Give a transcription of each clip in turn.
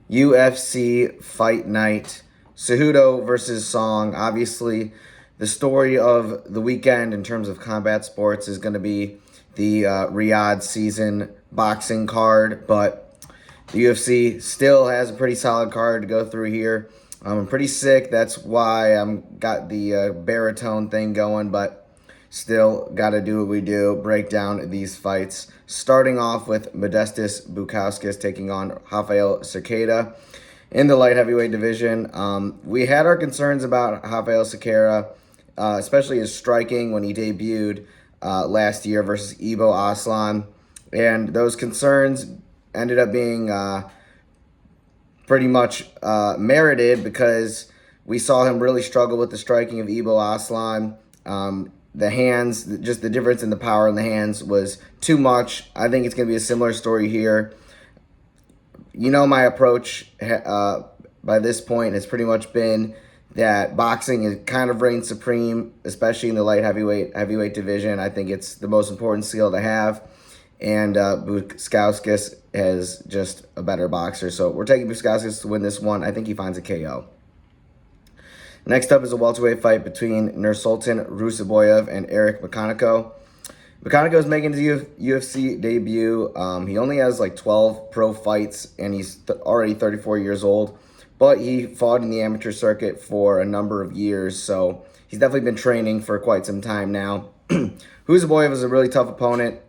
UFC Fight Night. Cejudo versus Song. Obviously, the story of the weekend in terms of combat sports is going to be the Riyadh season boxing card, but the UFC still has a pretty solid card to go through here. I'm pretty sick. That's why I'm got the baritone thing going, but still got to do what we do, break down these fights. Starting off with Modestas Bukauskas taking on Rafael Cerqueira in the light heavyweight division. We had our concerns about Rafael Cerqueira, especially his striking when he debuted last year versus Ibo Aslan. And those concerns ended up being pretty much merited because we saw him really struggle with the striking of Ibo Aslan. The hands, just the difference in the power in the hands was too much. I think it's going to be a similar story here. You know, my approach by this point has pretty much been that boxing is kind of reigns supreme, especially in the light heavyweight division. I think it's the most important skill to have. And Bukauskas is just a better boxer. So we're taking Bukauskas to win this one. I think he finds a KO. Next up is a welterweight fight between Nursulton, Ruziboev, and McConico. McConico is making his UFC debut. He only has like 12 pro fights, and he's already 34 years old. But he fought in the amateur circuit for a number of years, so he's definitely been training for quite some time now. Ruziboev is a really tough opponent.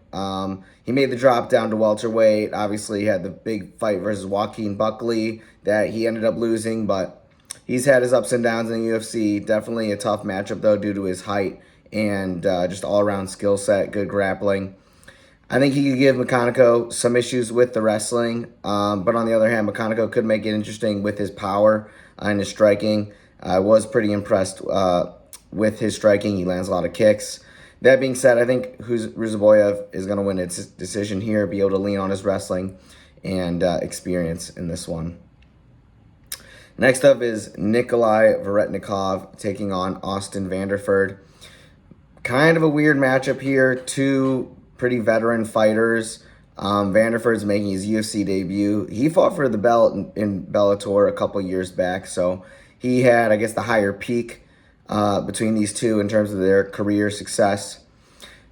He made the drop down to welterweight. Obviously, he had the big fight versus Joaquin Buckley that he ended up losing, but he's had his ups and downs in the UFC. Definitely a tough matchup, though, due to his height and just all-around skill set, good grappling. I think he could give McConico some issues with the wrestling, but on the other hand, McConico could make it interesting with his power and his striking. I was pretty impressed with his striking. He lands a lot of kicks. That being said, I think Ruziboev is going to win its decision here, be able to lean on his wrestling and experience in this one. Next up is Nikolay Veretennikov taking on Austin Vanderford. Kind of a weird matchup here. Two pretty veteran fighters. Vanderford's making his UFC debut. He fought for the belt in Bellator a couple years back, so he had, I guess, the higher peak between these two in terms of their career success.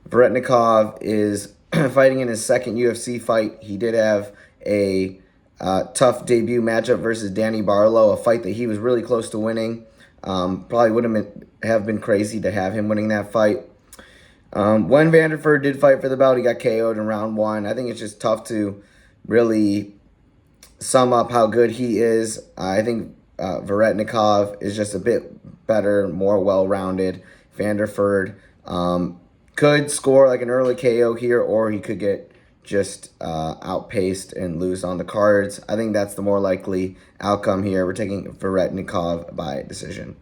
Veretennikov is fighting in his second UFC fight. He did have a tough debut matchup versus Danny Barlow, a fight that he was really close to winning. Probably would have been crazy to have him winning that fight. When Vanderford did fight for the belt, he got KO'd in round one. I think it's just tough to really sum up how good he is. I think Veretennikov is just a bit better, more well-rounded. Vanderford could score like an early KO here, or he could get just outpaced and lose on the cards. I think that's the more likely outcome here. We're taking Veretennikov by decision.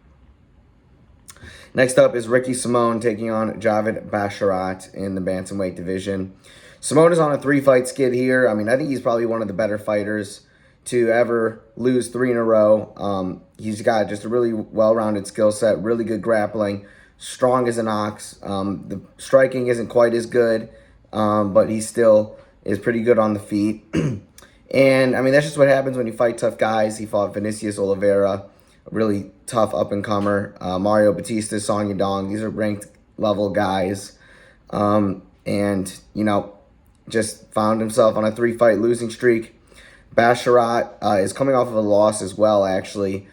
Next up is Ricky Simón taking on Javid Basharat in the bantamweight division. Simón is on a 3-fight skid here. I mean, I think he's probably one of the better fighters to ever lose 3 in a row. He's got just a really well-rounded skill set, really good grappling, strong as an ox. The striking isn't quite as good, but he still is pretty good on the feet. And, I mean, that's just what happens when you fight tough guys. He fought Vinicius Oliveira, a really tough up-and-comer. Mario Batista, Song Yadong, these are ranked level guys. And, you know, just found himself on a 3-fight losing streak. Basharat is coming off of a loss as well, actually,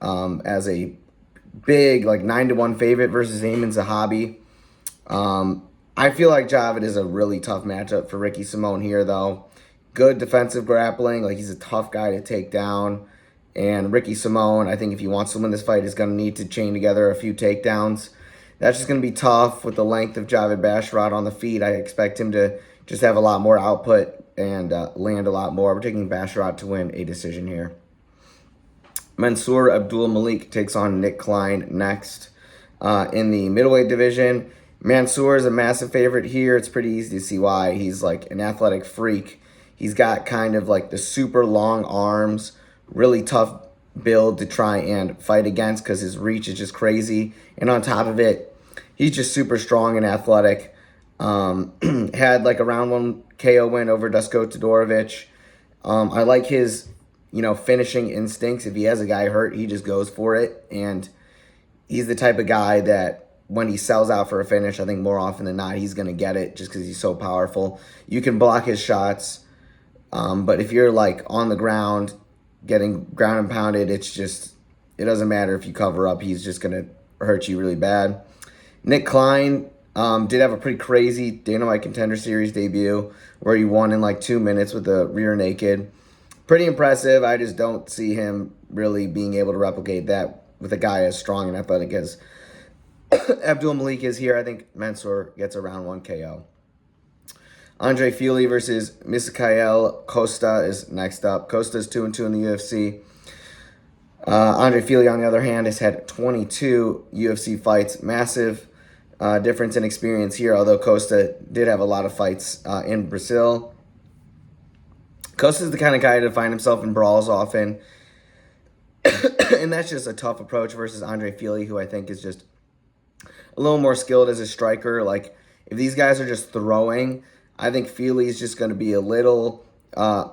as a big, like, 9-1 favorite versus Ayman Zahabi. I feel like Javid is a really tough matchup for Ricky Simón here, though. Good defensive grappling. Like, he's a tough guy to take down. And Ricky Simón, I think if he wants to win this fight, is going to need to chain together a few takedowns. That's just going to be tough with the length of Javid Basharat on the feet. I expect him to just have a lot more output and land a lot more. We're taking Basharat to win a decision here. Mansur Abdul-Malik takes on Nick Klein next in the middleweight division. Mansur is a massive favorite here. It's pretty easy to see why. He's like an athletic freak. He's got kind of like the super long arms, really tough build to try and fight against because his reach is just crazy. And on top of it, he's just super strong and athletic. Had like a round 1 KO win over Dusko Todorovic. I like his finishing instincts. If he has a guy hurt, he just goes for it. And he's the type of guy that when he sells out for a finish, I think more often than not, he's going to get it just because he's so powerful. You can block his shots. But if you're like on the ground, getting ground and pounded, it doesn't matter if you cover up. He's just going to hurt you really bad. Nick Klein did have a pretty crazy Dana White Contender Series debut where he won in like 2 minutes with a rear naked. Pretty impressive. I just don't see him really being able to replicate that with a guy as strong and athletic as Abdul-Malik is here. I think Mansur gets a round 1 KO. Andre Fili versus Melquizael Costa is next up. Costa is 2-2 in the UFC. Andre Fili, on the other hand, has had 22 UFC fights. Massive difference in experience here, although Costa did have a lot of fights in Brazil. Costa's the kind of guy to find himself in brawls often. And that's just a tough approach versus Andre Fili, who I think is just a little more skilled as a striker. Like, if these guys are just throwing, I think Fili's just going to be a little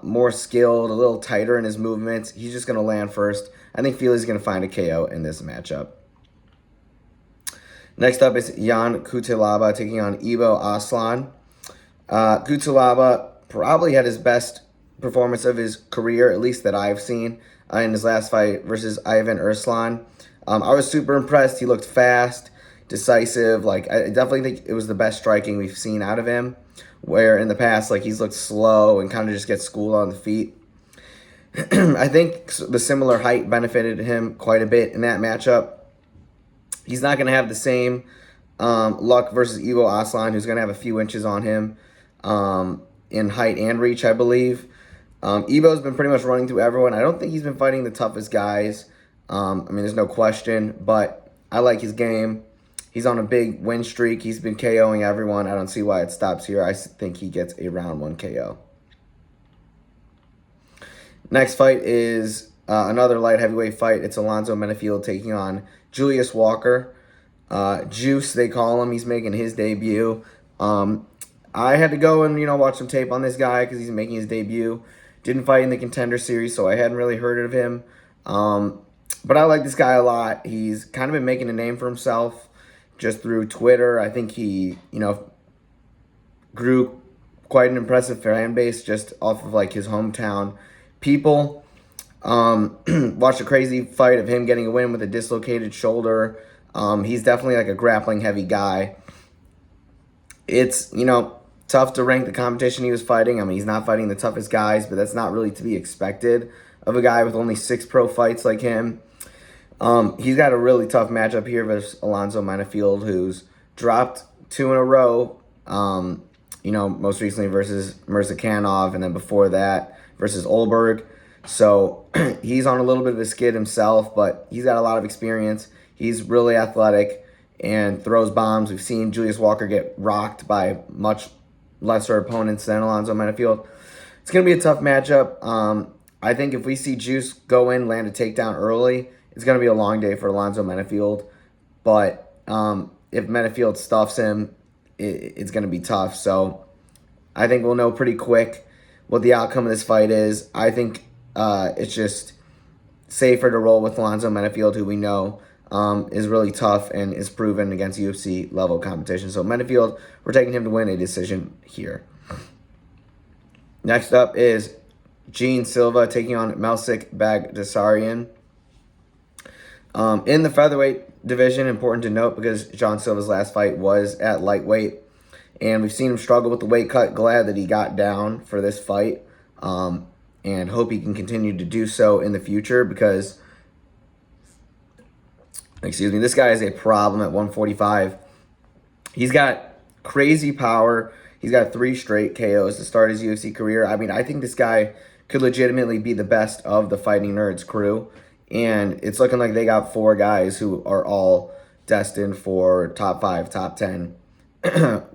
more skilled, a little tighter in his movements. He's just going to land first. I think Fili's going to find a KO in this matchup. Next up is Jan Cutelaba taking on Ibo Aslan. Cutelaba probably had his best performance of his career, at least that I've seen, in his last fight versus Ivan Arslan. I was super impressed. He looked fast, decisive. Like, I definitely think it was the best striking we've seen out of him, where in the past, like, he's looked slow and kind of just gets schooled on the feet. I think the similar height benefited him quite a bit in that matchup. He's not going to have the same luck versus Ibo Aslan, who's going to have a few inches on him in height and reach, I believe. Ibo's been pretty much running through everyone. I don't think he's been fighting the toughest guys. I mean, there's no question, but I like his game. He's on a big win streak. He's been KOing everyone. I don't see why it stops here. I think he gets a round 1 KO. Next fight is another light heavyweight fight. It's Alonzo Menifield taking on Julius Walker. Juice, they call him. He's making his debut. I had to go and, watch some tape on this guy because he's making his debut. Didn't fight in the Contender Series, so I hadn't really heard of him. But I like this guy a lot. He's kind of been making a name for himself just through Twitter. I think he, grew quite an impressive fan base just off of, like, his hometown people. Watched a crazy fight of him getting a win with a dislocated shoulder. He's definitely, like, a grappling-heavy guy. It's, tough to rank the competition he was fighting. I mean, he's not fighting the toughest guys, but that's not really to be expected of a guy with only 6 pro fights like him. He's got a really tough matchup here versus Alonzo Menifield, who's dropped 2 in a row, most recently versus Murzakanov, and then before that versus Olberg. So he's on a little bit of a skid himself, but he's got a lot of experience. He's really athletic and throws bombs. We've seen Julius Walker get rocked by much lesser opponents than Alonzo Menifield. It's going to be a tough matchup. I think if we see Juice go in, land a takedown early, it's going to be a long day for Alonzo Menifield. But if Menifield stuffs him, it's going to be tough. So I think we'll know pretty quick what the outcome of this fight is. I think it's just safer to roll with Alonzo Menifield, who we know is really tough and is proven against UFC level competition. So Menifield, we're taking him to win a decision here. Next up is Gene Silva taking on Melsik Baghdasaryan. In the featherweight division, important to note because John Silva's last fight was at lightweight, and we've seen him struggle with the weight cut. Glad that he got down for this fight, and hope he can continue to do so in the future because, this guy is a problem at 145. He's got crazy power. He's got 3 straight KOs to start his UFC career. I mean, I think this guy could legitimately be the best of the Fighting Nerds crew. And it's looking like they got 4 guys who are all destined for top 5, top 10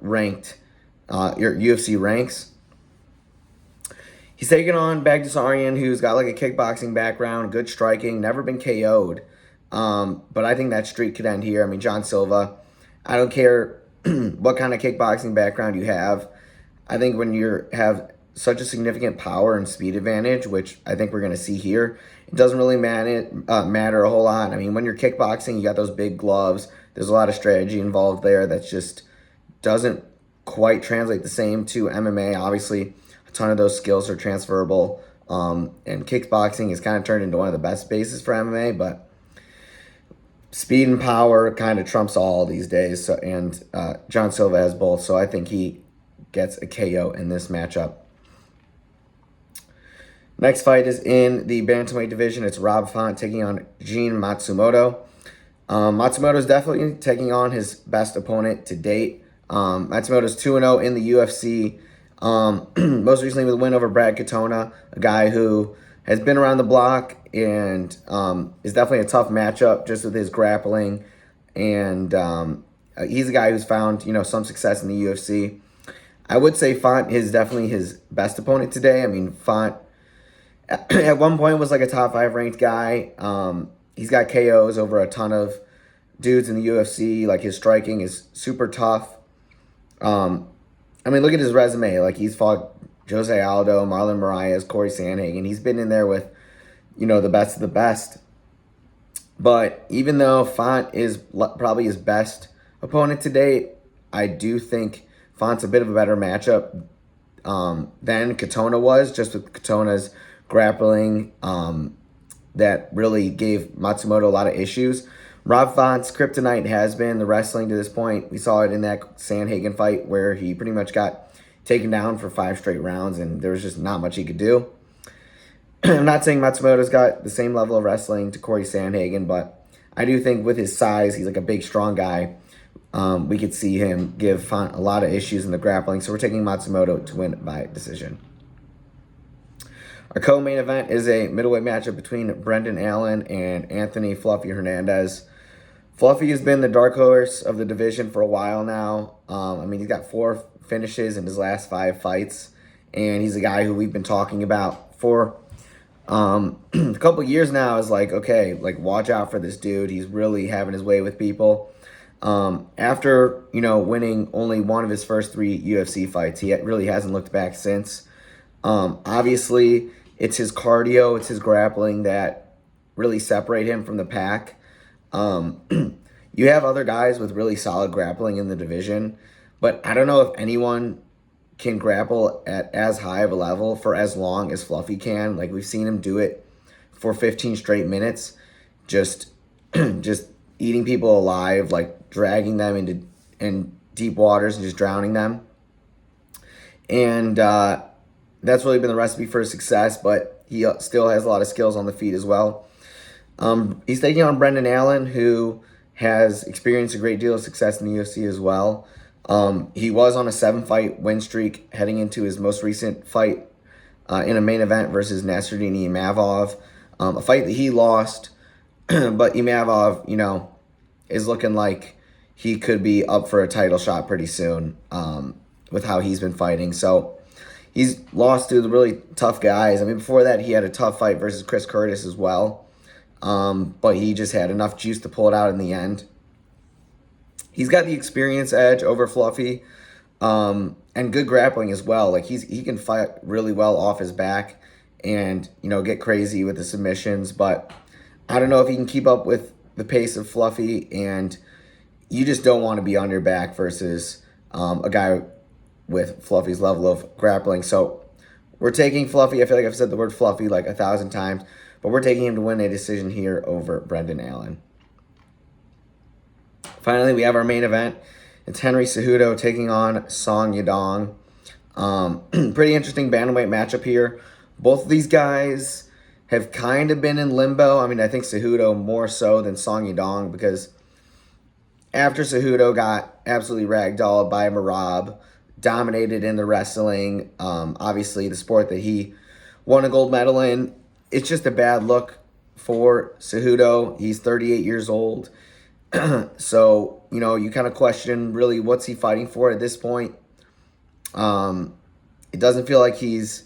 ranked UFC ranks. He's taking on Baghdasaryan, who's got like a kickboxing background, good striking, never been KO'd. But I think that streak could end here. I mean, John Silva, I don't care what kind of kickboxing background you have. I think when you have such a significant power and speed advantage, which I think we're going to see here. It doesn't really matter a whole lot. I mean, when you're kickboxing, you got those big gloves. There's a lot of strategy involved there that just doesn't quite translate the same to MMA. Obviously, a ton of those skills are transferable. And kickboxing has kind of turned into one of the best bases for MMA, but speed and power kind of trumps all these days. So, and John Silva has both, so I think he gets a KO in this matchup. Next fight is in the bantamweight division. It's Rob Font taking on Gene Matsumoto. Matsumoto is definitely taking on his best opponent to date. Matsumoto is 2-0 in the UFC. Most recently with a win over Brad Katona, a guy who has been around the block and is definitely a tough matchup just with his grappling. And he's a guy who's found, some success in the UFC. I would say Font is definitely his best opponent today. I mean, Font at one point was like a top 5 ranked guy. He's got KOs over a ton of dudes in the UFC. Like, his striking is super tough. I mean, look at his resume. Like, he's fought Jose Aldo, Marlon Moraes, Corey Sandhagen. He's been in there with, the best of the best. But even though Font is probably his best opponent to date, I do think Font's a bit of a better matchup than Katona was, just with Katona's grappling that really gave Matsumoto a lot of issues. Rob Font's kryptonite has been the wrestling to this point. We saw it in that Sandhagen fight where he pretty much got taken down for 5 straight rounds and there was just not much he could do. I'm not saying Matsumoto's got the same level of wrestling to Corey Sandhagen, but I do think with his size, he's like a big, strong guy. We could see him give Font a lot of issues in the grappling, so we're taking Matsumoto to win by decision. Our co-main event is a middleweight matchup between Brendan Allen and Anthony Fluffy Hernandez. Fluffy has been the dark horse of the division for a while now. I mean, he's got 4 finishes in his last 5 fights, and he's a guy who we've been talking about for a couple of years now. Is like, okay, like, watch out for this dude. He's really having his way with people. After, winning only one of his first 3 UFC fights, he really hasn't looked back since. Obviously, it's his cardio, it's his grappling that really separate him from the pack. You have other guys with really solid grappling in the division, but I don't know if anyone can grapple at as high of a level for as long as Fluffy can. Like, we've seen him do it for 15 straight minutes, just eating people alive, like dragging them into deep waters and just drowning them. And that's really been the recipe for success, but he still has a lot of skills on the feet as well. He's taking on Brendan Allen, who has experienced a great deal of success in the UFC as well. He was on a 7-fight win streak heading into his most recent fight in a main event versus Nasruddin Imavov, a fight that he lost, but Imavov, is looking like he could be up for a title shot pretty soon with how he's been fighting. So he's lost to the really tough guys. I mean, before that, he had a tough fight versus Chris Curtis as well. But he just had enough juice to pull it out in the end. He's got the experience edge over Fluffy, and good grappling as well. Like, he can fight really well off his back and, get crazy with the submissions. But I don't know if he can keep up with the pace of Fluffy, and you just don't want to be on your back versus a guy with Fluffy's level of grappling. So we're taking Fluffy. I feel like I've said the word Fluffy like 1,000 times. But we're taking him to win a decision here over Brendan Allen. Finally, we have our main event. It's Henry Cejudo taking on Song Yadong. Pretty interesting bantamweight matchup here. Both of these guys have kind of been in limbo. I mean, I think Cejudo more so than Song Yadong, because after Cejudo got absolutely ragdolled by Merab, dominated in the wrestling, obviously the sport that he won a gold medal in, it's just a bad look for Cejudo. He's 38 years old. So, you kind of question really what's he fighting for at this point. It doesn't feel like he's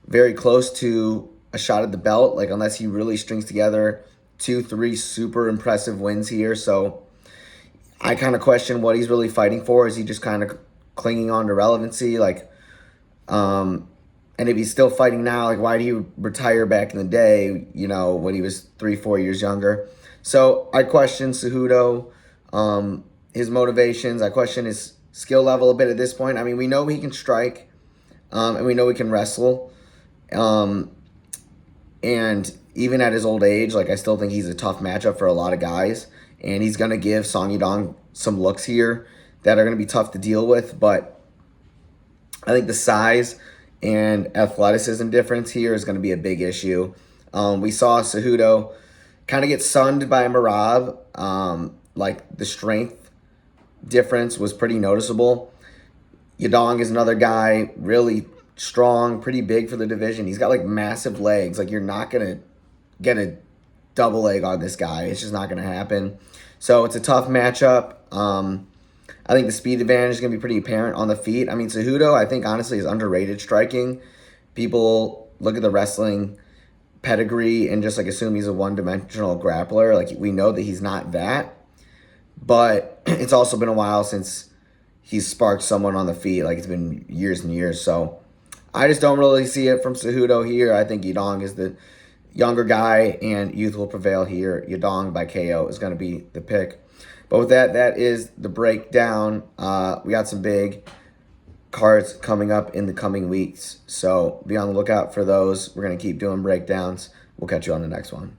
very close to a shot at the belt, like, unless he really strings together 2-3 super impressive wins here. So I kind of question what he's really fighting for. Is he just kind of clinging on to relevancy? Like, And if he's still fighting now, like, why do you retire back in the day, when he was 3-4 years younger? So I question Cejudo, his motivations. I question his skill level a bit at this point. I mean, we know he can strike, and we know he can wrestle. And even at his old age, like, I still think he's a tough matchup for a lot of guys. And he's going to give Song Yadong some looks here that are going to be tough to deal with. But I think the size and athleticism difference here is going to be a big issue. We saw Cejudo kind of get sunned by Marab. Like, the strength difference was pretty noticeable. Yadong is another guy, really strong, pretty big for the division. He's got, like, massive legs. Like, you're not going to get a double leg on this guy. It's just not going to happen. So it's a tough matchup. I think the speed advantage is going to be pretty apparent on the feet. I mean, Cejudo, I think, honestly, is underrated striking. People look at the wrestling pedigree and just, like, assume he's a one-dimensional grappler. Like, we know that he's not that. But it's also been a while since he's sparked someone on the feet. Like, it's been years and years. So I just don't really see it from Cejudo here. I think Yadong is the younger guy, and youth will prevail here. Yadong by KO is going to be the pick. But with that, that is the breakdown. We got some big cards coming up in the coming weeks. So be on the lookout for those. We're going to keep doing breakdowns. We'll catch you on the next one.